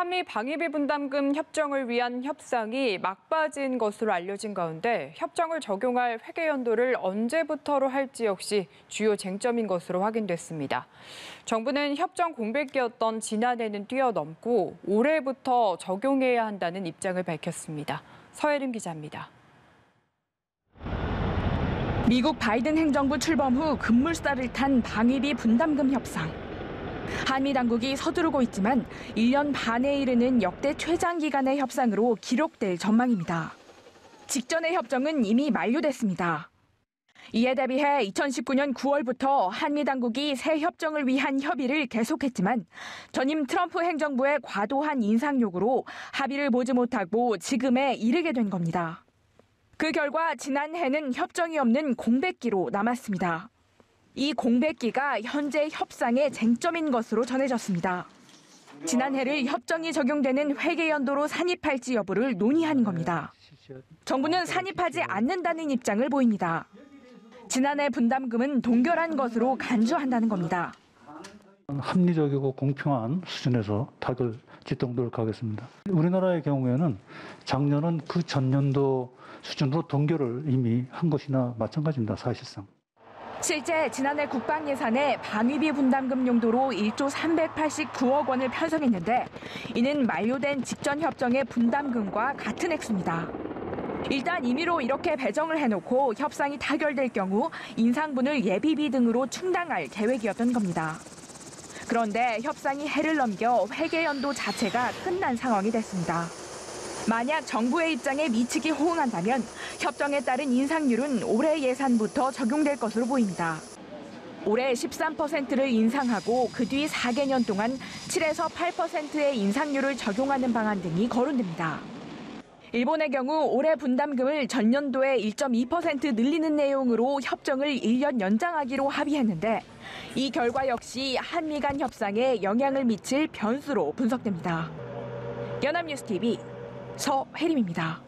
한미 방위비 분담금 협정을 위한 협상이 막빠진 것으로 알려진 가운데 협정을 적용할 회계 연도를 언제부터로 할지 역시 주요 쟁점인 것으로 확인됐습니다. 정부는 협정 공백기였던 지난해는 뛰어넘고 올해부터 적용해야 한다는 입장을 밝혔습니다. 서혜림 기자입니다. 미국 바이든 행정부 출범 후 급물살을 탄 방위비 분담금 협상. 한미 당국이 서두르고 있지만 1년 반에 이르는 역대 최장 기간의 협상으로 기록될 전망입니다. 직전의 협정은 이미 만료됐습니다. 이에 대비해 2019년 9월부터 한미 당국이 새 협정을 위한 협의를 계속했지만 전임 트럼프 행정부의 과도한 인상 요구로 합의를 보지 못하고 지금에 이르게 된 겁니다. 그 결과 지난해는 협정이 없는 공백기로 남았습니다. 이 공백기가 현재 협상의 쟁점인 것으로 전해졌습니다. 지난해를 협정이 적용되는 회계 연도로 산입할지 여부를 논의한 겁니다. 정부는 산입하지 않는다는 입장을 보입니다. 지난해 분담금은 동결한 것으로 간주한다는 겁니다. 합리적이고 공평한 수준에서 타결 짓도록 하겠습니다. 우리나라의 경우에는 작년은 그 전년도 수준으로 동결을 이미 한 것이나 마찬가지입니다, 사실상. 실제 지난해 국방 예산에 방위비 분담금 용도로 1조 389억 원을 편성했는데 이는 만료된 직전 협정의 분담금과 같은 액수입니다. 일단 임의로 이렇게 배정을 해놓고 협상이 타결될 경우 인상분을 예비비 등으로 충당할 계획이었던 겁니다. 그런데 협상이 해를 넘겨 회계 연도 자체가 끝난 상황이 됐습니다. 만약 정부의 입장에 미치기 호응한다면 협정에 따른 인상률은 올해 예산부터 적용될 것으로 보입니다. 올해 13%를 인상하고 그 뒤 4개년 동안 7에서 8%의 인상률을 적용하는 방안 등이 거론됩니다. 일본의 경우 올해 분담금을 전년도에 1.2% 늘리는 내용으로 협정을 1년 연장하기로 합의했는데 이 결과 역시 한미 간 협상에 영향을 미칠 변수로 분석됩니다. 연합뉴스 TV 서혜림입니다.